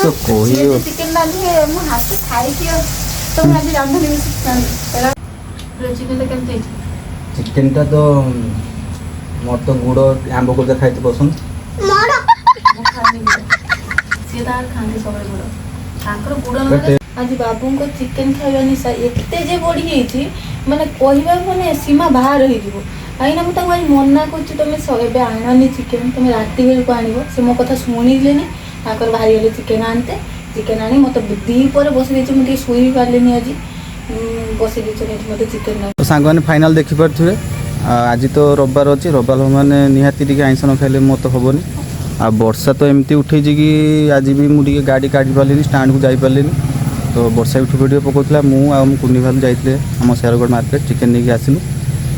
किसको कहियो चिकन डाली मु हाथ खाई दियो तो मैं आज रांधनी में चिकन तो केमते चिकन टा तो मोर तो गुड़ आंब को खाइते पसंद मोर सीधा खांगे सब गुड़ ताकर गुड़ आज बाबू को चिकन खाइबा निशा एते जे बड़ी हेछि माने कहबा माने सीमा बाहर रही जीवो आइना मु आज मना करछि तुम एबे आनानी चिकन तुम राति बेल को आनिबो से मो कथा सुनिलेनी ताकर भाई गले चिकन आनते चिकन आनी मत दी पर बसी देछि मु सोई पारलेनी आज बसी देछि मते चिकन ना तो सांग माने फाइनल देखि परथुरे आज तो रविवार अछि रविवार माने निहाती टिके आइंस न खाइले मो तो होबनी आ वर्षा तो एमती उठे कि आज भी मुझे गाड़ी काढ़ी पारे स्टाण्ड को जापारे तो वर्षा भी ठुक ठुक पकाला मुझे कुंडी भालू जाते आम शेरगढ़ मार्केट चिकेन नहीं आसलु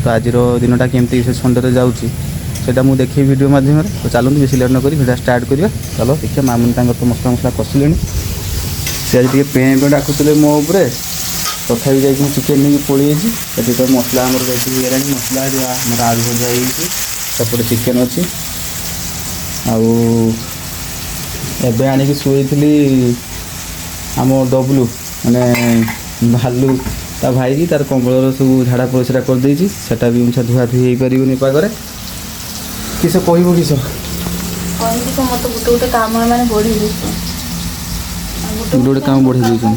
तो आज दिनटा केमती से संडे जाऊँगी सेटा मुझे देखी वीडियो माध्यम तो चलते बेस लेट नक भिडियो स्टार्ट करिया चलो देखिए मामूनी तो मसला मसला कषिले सी आज पें पें डाकुले मो उपरे तथापि जाइए चिकेन नहीं पड़ी जाइए तो मसला आमर जाए मसला आमर आलू भजा होपटे चिकेन अच्छी आबे आनिक शुई आम डब्लू माने भालू ता भाई की तार कंबल सब झाड़ा परिस्रा कर देछि सेटा भी उंचा धुआ धुई हो पारिबनी पागरे किस कहबो किस कहबी तो मत गुटे गुटे काम माने बढ़ी दिसो गुटे गुटे काम बढ़ी दिसो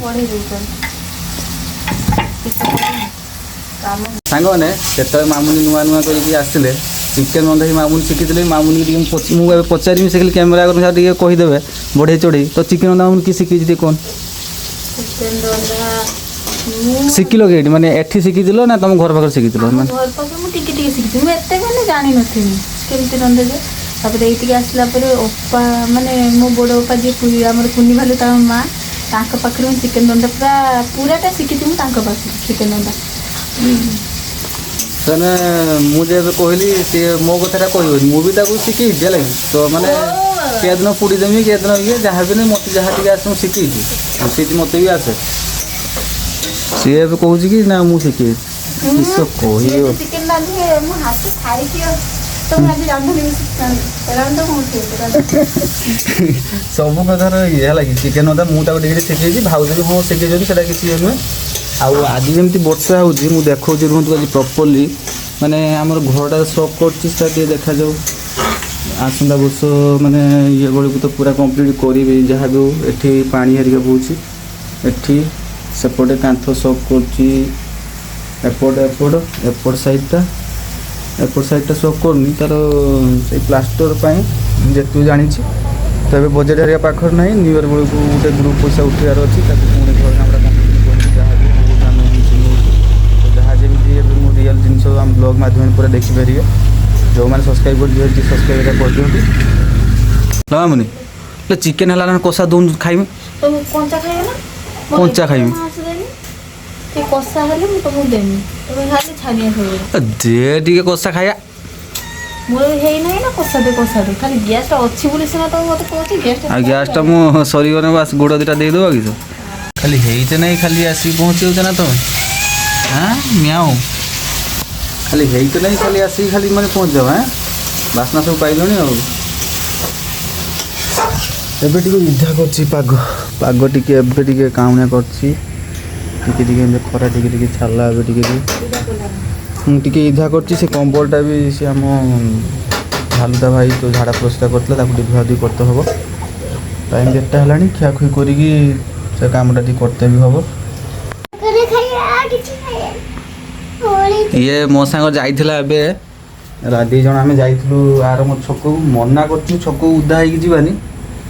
सांग माने सेटा मामुनी नुआ नुआ करके आसिले चिकेन रंधा मामुनी शिखी मामुनी मुझे पचारि से कैमेरा आगे कहीदेवे बढ़े चढ़े तो चिकेन रंधा मामुनी कि शिखी कौन शिखिल कि माने एठी शिखी ना तुम घर पाखे शिखी घर पाखे मुझे टिके शिखी मुझे मैंने जानी नी केमती रंधे तापर ये आसला ओपा माने मो बड़ ओपा जी आम कुनी भालू ता माँ पाखे चिकेन रंधा पूरा पूराटा शिखी पाखे चिकेन रंधा तेने मुझे कहली सी मो कथा कह मुझे शिखी लगे तो मैंने क्या दिन पुड़ी देमी क्या दिन ये जहाँ भी नहीं मत जहाँ टी आस शिखी सी मत भी आसे सी कहूँ कि ना मुझे शिखी किस कह चिकन डाली मु हाथ खाई दियो तो मैं आज रांधनी में रांध सब कथार ये लगे चिकेन अदा मुझे शिखी भाज भी हाँ शिखी से किसी नुहे आज जमी वर्षा हो देखा रुहतु आज प्रॉपर्ली माने आमर घरटा सक कर देखा जाऊ आसंता वर्ष माने ये बेलू तो पूरा कंप्लीट करी जहाँ भी एठी पानी हरिका बोची एठी सेपटे कांथ सक कर साइडटा सक करनी तार से प्लास्टर जेतु जानी तो बजेट हरिया पाखर ना न्यू इयर बेलू गोटे ग्रुप पैसा उठार अच्छी पुणी घर रियल जिन आम ब्लॉग माध्यम पूरा देखिपारे जो मैंने सब्सक्राइब कर सब्सक्राइब कर दिखाँ मामुनी चिकेन है ना कषा दून खाइबे कंचा खाइबे ना कंचा खाइबे कषा हेले मु तुमको देमी तुम खाली छानिया खाइबे दे टिके कषा खाया मोर हेई नाही ना कषा दे खाली गैस टा अछि बोली सिना तो मते कहछि गैस टा मु सरी गने बस गुड़ दिटा दे दो कि खाली हेइते नहीं खाली आसी पहुँची ना तुम हाँ म्याऊ खाली हेइते नहीं खाली आसी खाली माने पहुँच जाओ हाँ बासना सब पाइलनी एबे टिके इधा करछि पाग टिके एबे टिके काउना करछि टिके खरा टिके छाला एबे टिके इधा करछि से कंबलटा भी से आम भालुदा भाई तो झाड़ा परिस्रा करतला ताकू धुआ धुई करते हम टाइम जेटा है खियाखुई करिकी से कामटा टी करते भी हम ये मो सांग जाइथिला एबे राधी जण आमे जाइथिलु आर मो छक मना करथि छक उदा होई जीवानी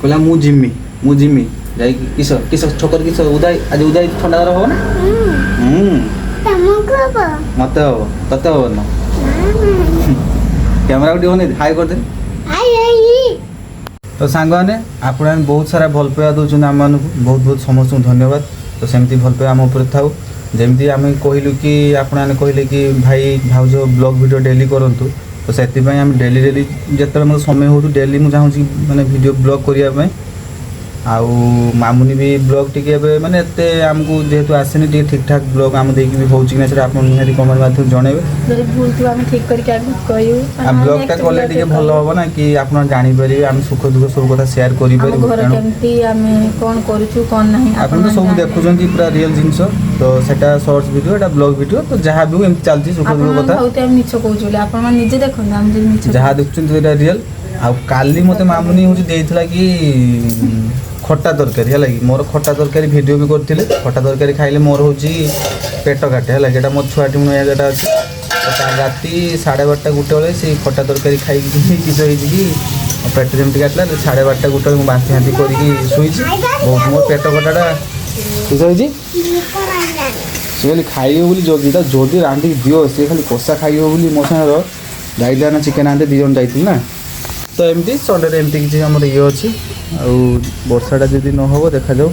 कहला मु जिम्मी जाई किस छकर किस उदा आज उदा ठंडा हो ना तमको मत हो तते हो ना कैमरा वीडियो ने हाई कर दे हाई तो सांग माने आपण बहुत सारा भल पाया दउछन आम मानू बहुत बहुत समस्त धन्यवाद तो सेमती भल पाया आम ऊपर थाउ जमती आम कहलु कि आपने कहले कि भाई भाउज ब्लॉग वीडियो डेली करंतु तो से आम डेली जिते मतलब समय हो डेली मुझे चाहूँगी मैंने वीडियो ब्लॉग करने आउ मामुनी भी ब्लॉग टिके माने एते हमको जेहेतु आसेनी टिके ठीक ठाक ब्लॉग आम देकी भी होउची कि ना सेटा आपन निहाती कमेंट माध्यम जणेबे जदि भूल थी हम ठीक करके आगे कहू आ ब्लॉग टा कले टिके भलो हो ना कि आपन जानि परिबे हम सुख दुख सब कथा शेयर करि परिबे घर केमती हमें कोन करूछु कोन नहीं आपन तो सब देखुचंती पूरा रियल जिंस तो सेटा शॉर्ट्स वीडियो एटा ब्लॉग वीडियो तो जहां भी एम चलती सुख दुख कथा बहुत हम मिछ कहू जोले आपन मन निजे देखन हम जे मिछ जहां देखुचंती एटा रियल आ काली मते मामुनी होची देइथला कि खट्टा तरकारी है लगी मोर खट्टा तरकारी वीडियो भी करथिले खट्टा तरकारी खाइले मोर होची पेट काटे है जेटा मोर छुआटी मुया जेटा अछि तो राती 12:30 गुटे बेले से खट्टा तरकारी खाइ किस होई कि पेट जेमति काटला 12:30 गुटे मु बांती हांती करिकी सोइची बहुत मोर पेट कटाटा किस होई जी से खाली खाइयो बोली जोदी रांधी दियो से खाली कोसा खाइयो बोली मो संग जाइला ना चिकन आंदे दी जन जाइथिल ना तो एमती संडे एमती किसी आम ये अच्छी वर्षाटा जदि न हो देखा जाऊ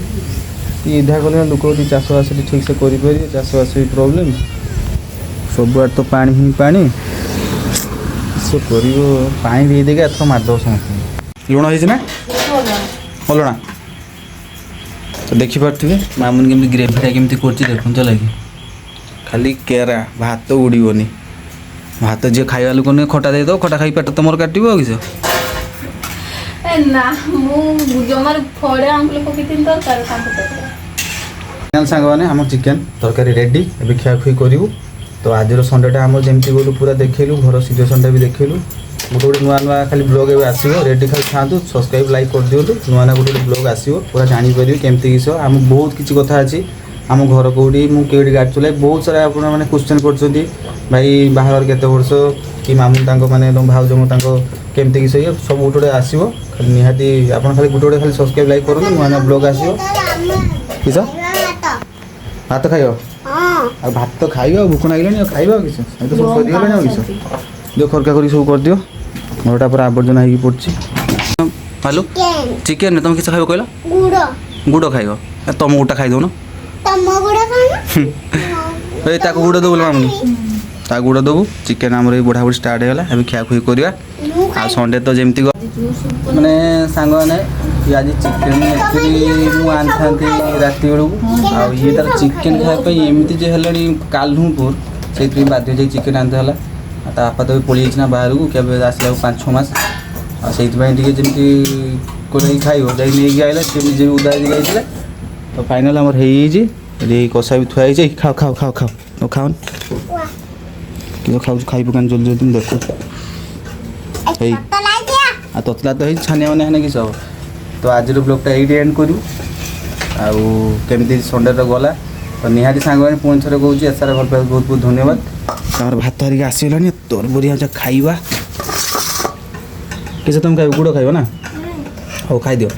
कि इधा कले लोक चाषबास ठीक से करें चाषबास भी प्रोब्लेम सब आड़ तो पानी ही पानी से कर पानी दे देगा एथर मारद समस्त लुण हो हलणा तो देखिपे मामुनी केमती ग्रेवीटा केमती कर लगे खाली केरा भात उड़ोनी भात जी खाଇବା लोक नहीं खटा दे दो खटा खाई पेट तुम काटो आ किस ना मु जमार फड़े आंगुल पकेतिन तरकारी सांग मैंने आम चिकेन तरकारी रेडी ए खियाखुई करूँ तो आज संडेटा आम जमी गलु पूरा देखलु घर सिचुएसनटा भी देखलु गोटे गोटे नुआ नुआ खाली ब्लॉग ए आसो रेडी खाली था सब्सक्राइब लाइक कर दिंतु नुआ नुआ गोटे गोटे ब्लॉग आसो पूरा जापर केमती किस आम बहुत किसी कथा अच्छी आम घर कौटी मुझे गाड़ी चलाई बहुत सारा आप क्वेश्चन कर भाई बाहर केते वर्ष कि मामू मैंने भाउज केमती किस ये सब गोटे गोटे आसो खाली निहाती आप खाली गोटे गोटे खाली सब्सक्राइब लाइक करूँ नुआ नुआ ब्लॉग आसो किस भात खाइब आ भात तो खाइब भूक लगे खाइब किस तो सब सरीगला किस जो खरका कर सब कर दियो घरटा पूरा आवर्जना हो पड़ी हेलो चिकेन तुम किस खाइब कहल गुड़ खाइब तुम गुड़ा खाई दौन गुड़ दबु मामूनी ता गुड़ दबु चिकेन आम बढ़ा बढ़ी स्टार्ट होगा अभी खियाखुई करवा आ संडे तो जमती मैंने सांग मैंने आज चिकेन एक्चुअली मुझे आनी राति बेलू आ ये तार चिकेन खायापी एमती जे है कालुपुर से बाध्य जाए चिकेन आनते बापा तो पलि ना बाहर को क्या आसला 5-6 मास से जमी खाइब नहीं आइला सी निजे उदा जाइए तो फाइनाल आमर हो कषा भी थुआई खाओ खाओ खाओ खाओ तो खाओ कि खाऊ खाई पकान जल्दी जल्दी देखो आ ततला तो छानिया मैंने है किस तो आज ब्लॉगटा ये एंड करूँ आमती संडे गला तो निहाती सांग मैंने पुणी थे कौन एसार भल पाए बहुत बहुत धन्यवाद तमर भात हरिक आसगलानी तोर बढ़िया खाइबा किस तुम खाइब गुड़ खाइब ना हो खाई दियो